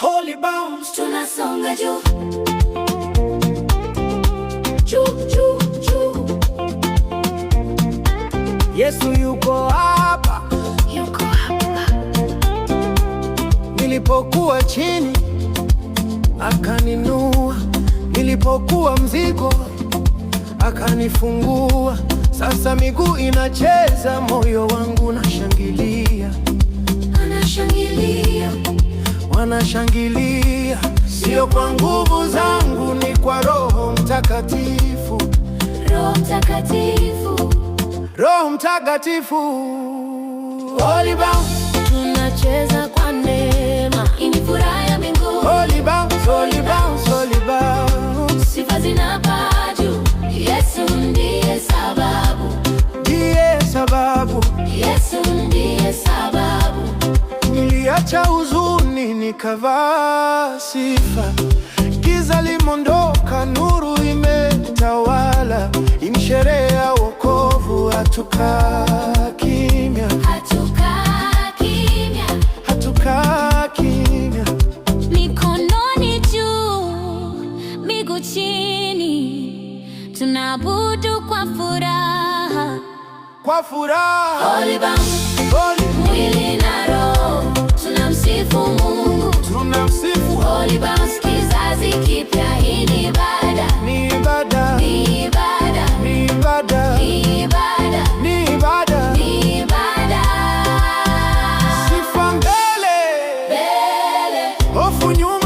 Holy Bounce, tunasonga juu juu juu juu. Yesu yuko hapa, yuko hapa. Nilipokuwa chini akaninua, nilipokuwa mzigo akanifungua. Sasa miguu inacheza, moyo wangu unashangilia. Anashangilia, wanashangilia, sio kwa nguvu zangu, ni kwa Roho Mtakatifu. Roho Mtakatifu, Roho Mtakatifu. Holy Bounce, tunacheza kwa neema, ini furaha ya mbinguni. Holy Bounce, Holy Bounce, Holy Bounce. Sifa zinapaa juu, Yesu ndiye sababu. Ndiye sababu, Yesu ndiye sababu. niliacha huzuni nikavaa sifa. Giza limondoka, nuru imetawala. Ni sherehe ya wokovu, hatukaa kimya, Hatukaa kimya, hatukaa kimya. mikononi juu, miguu chini, tunaabudu kwa furaha. Kwa furaha, Holy Bounce, Holy, mwili na roho, tunamsifu Mungu. tunamsifu. Holy Bounce, kizazi kipya, hii ni ibada. Ni ibada, Ni ibada, ni ibada, ni ibada, ni ibada. ni ibada. Sifa mbele, Mbele, hofu nyuma.